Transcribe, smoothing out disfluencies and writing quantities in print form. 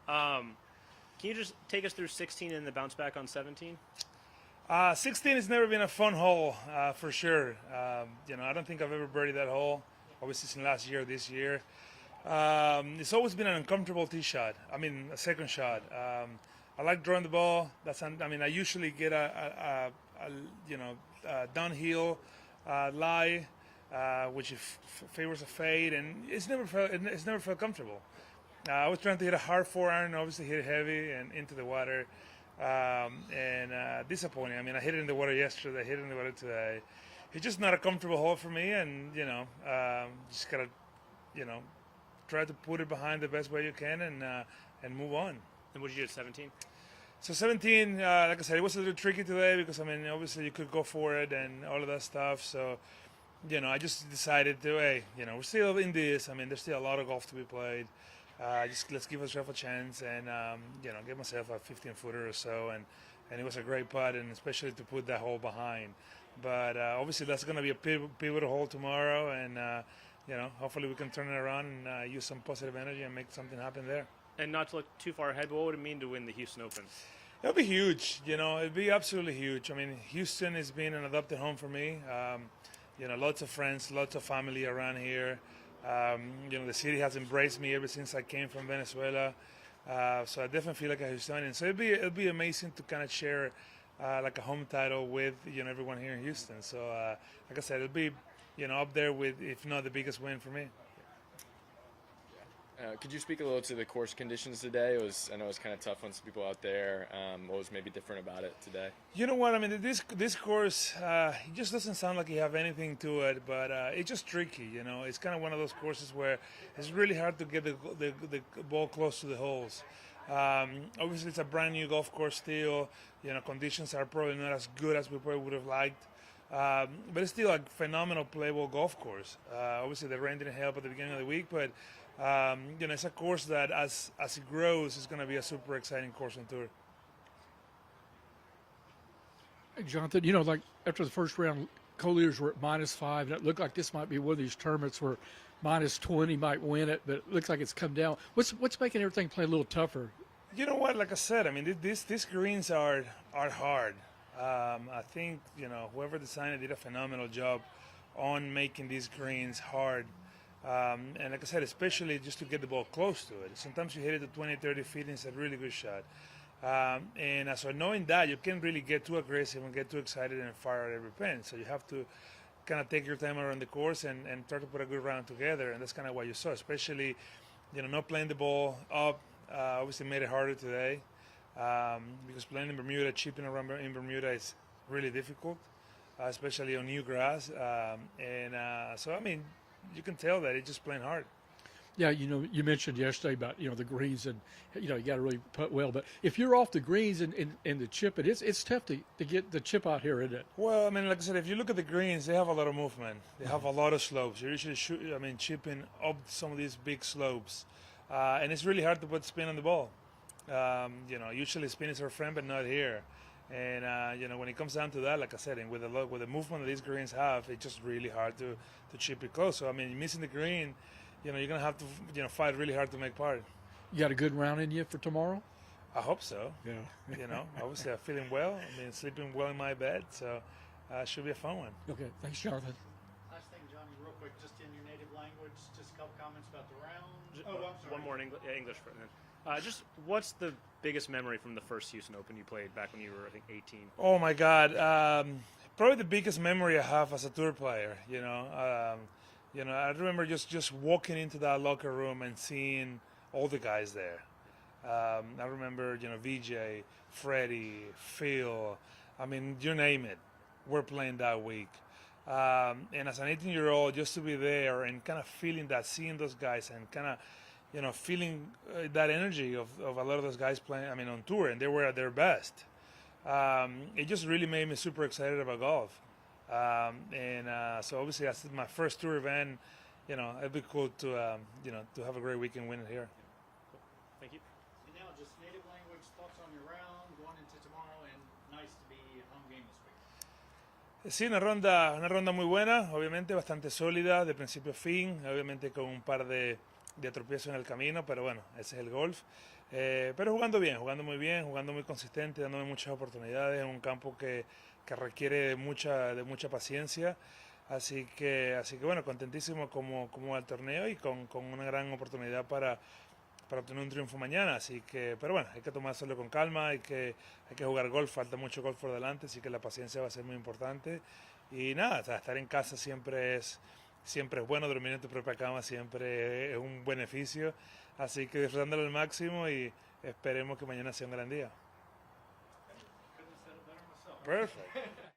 Can you just take us through 16 and the bounce back on 17? 16 has never been a fun hole, for sure. I don't think I've ever birdied that hole, obviously since last year, this year. It's always been an uncomfortable tee shot. A second shot. I like drawing the ball. I usually get a downhill lie, which favors a fade, and it's never felt comfortable. I was trying to hit a hard 4-iron, obviously hit it heavy and into the water, and disappointing. I hit it in the water yesterday, I hit it in the water today. It's just not a comfortable hole for me, and just gotta, try to put it behind the best way you can and move on. And what did you do at 17? So 17, like I said, it was a little tricky today because obviously you could go for it and all of that stuff. So, I just decided to, hey, we're still in this. There's still a lot of golf to be played. Just let's give ourselves a chance and give myself a 15-footer or so, and it was a great putt, and especially to put that hole behind. But obviously that's going to be a pivotal hole tomorrow, and hopefully we can turn it around and use some positive energy and make something happen there. And not to look too far ahead, but what would it mean to win the Houston Open? It'll be huge. It'll be absolutely huge. Houston has been an adopted home for me. Lots of friends, lots of family around here. The city has embraced me ever since I came from Venezuela, so I definitely feel like a Houstonian. So it'll be amazing to kind of share like a home title with everyone here in Houston. So like I said, it'll be up there with, if not the biggest win for me. Could you speak a little to the course conditions today? I know it was kind of tough on some people out there. What was maybe different about it today? You know what? This course, it just doesn't sound like you have anything to it, but it's just tricky. It's kind of one of those courses where it's really hard to get the ball close to the holes. Obviously, it's a brand new golf course still. Conditions are probably not as good as we probably would have liked. But it's still a phenomenal playable golf course. Obviously, the rain didn't help at the beginning of the week, but it's a course that as it grows is going to be a super exciting course on tour. Hey, Jhonattan, like after the first round, co-leaders were at -5, and it looked like this might be one of these tournaments where -20 might win it, but it looks like it's come down. What's making everything play a little tougher? You know what? Like I said, these greens are hard. I think whoever designed it did a phenomenal job on making these greens hard. And like I said, especially just to get the ball close to it. Sometimes you hit it to 20, 30 feet and it's a really good shot. So knowing that, you can't really get too aggressive and get too excited and fire at every pin. So you have to kind of take your time around the course and try to put a good round together. And that's kind of what you saw, especially, not playing the ball up. Obviously made it harder today because playing in Bermuda, chipping around in Bermuda is really difficult, especially on new grass. You can tell that it's just playing hard. Yeah, you mentioned yesterday about the greens, and you got to really putt well. But if you're off the greens and the chip, it's tough to get the chip out here, isn't it? Well, like I said, if you look at the greens, they have a lot of movement. They have a lot of slopes. You're usually chipping up some of these big slopes, and it's really hard to put spin on the ball. Usually spin is our friend, but not here. And when it comes down to that, like I said, and with the movement that these greens have, it's just really hard to chip it close. So missing the green, you're gonna have to fight really hard to make par. You got a good round in you for tomorrow? I hope so. Yeah. Obviously I'm feeling well. Sleeping well in my bed, so should be a fun one. Okay, thanks, Jhonattan. Last thing, Johnny, real quick, just in your native language, just a couple comments about the round. I'm sorry. One more English for then. Just what's the biggest memory from the first Houston Open you played back when you were, I think, 18? Oh my God, probably the biggest memory I have as a tour player. I remember just walking into that locker room and seeing all the guys there. I remember, VJ, Freddie, Phil. You name it. We're playing that week. And as an 18-year-old, just to be there and kind of feeling that, seeing those guys and kind of feeling that energy of a lot of those guys playing, on tour, and they were at their best. It just really made me super excited about golf. So obviously that's my first tour event. It'd be cool to have a great weekend winning here. Cool. Thank you. And now just native language, thoughts on your round, going into tomorrow, and nice to be home game this week. Sí, una ronda muy buena, obviamente bastante sólida de principio a fin, obviamente con un par de de tropiezo en el camino, pero bueno, ese es el golf. Pero jugando bien, jugando muy bien, jugando muy consistente, dándome muchas oportunidades en un campo que requiere de mucha paciencia. Así que bueno, contentísimo como al torneo y con una gran oportunidad para obtener un triunfo mañana. Así que, pero bueno, hay que tomárselo con calma, hay que jugar golf, falta mucho golf por delante, así que la paciencia va a ser muy importante. Y nada, o sea, estar en casa siempre es bueno, dormir en tu propia cama siempre es un beneficio. Así que disfrutándolo al máximo y esperemos que mañana sea un gran día. Couldn't have said it better myself. Perfect.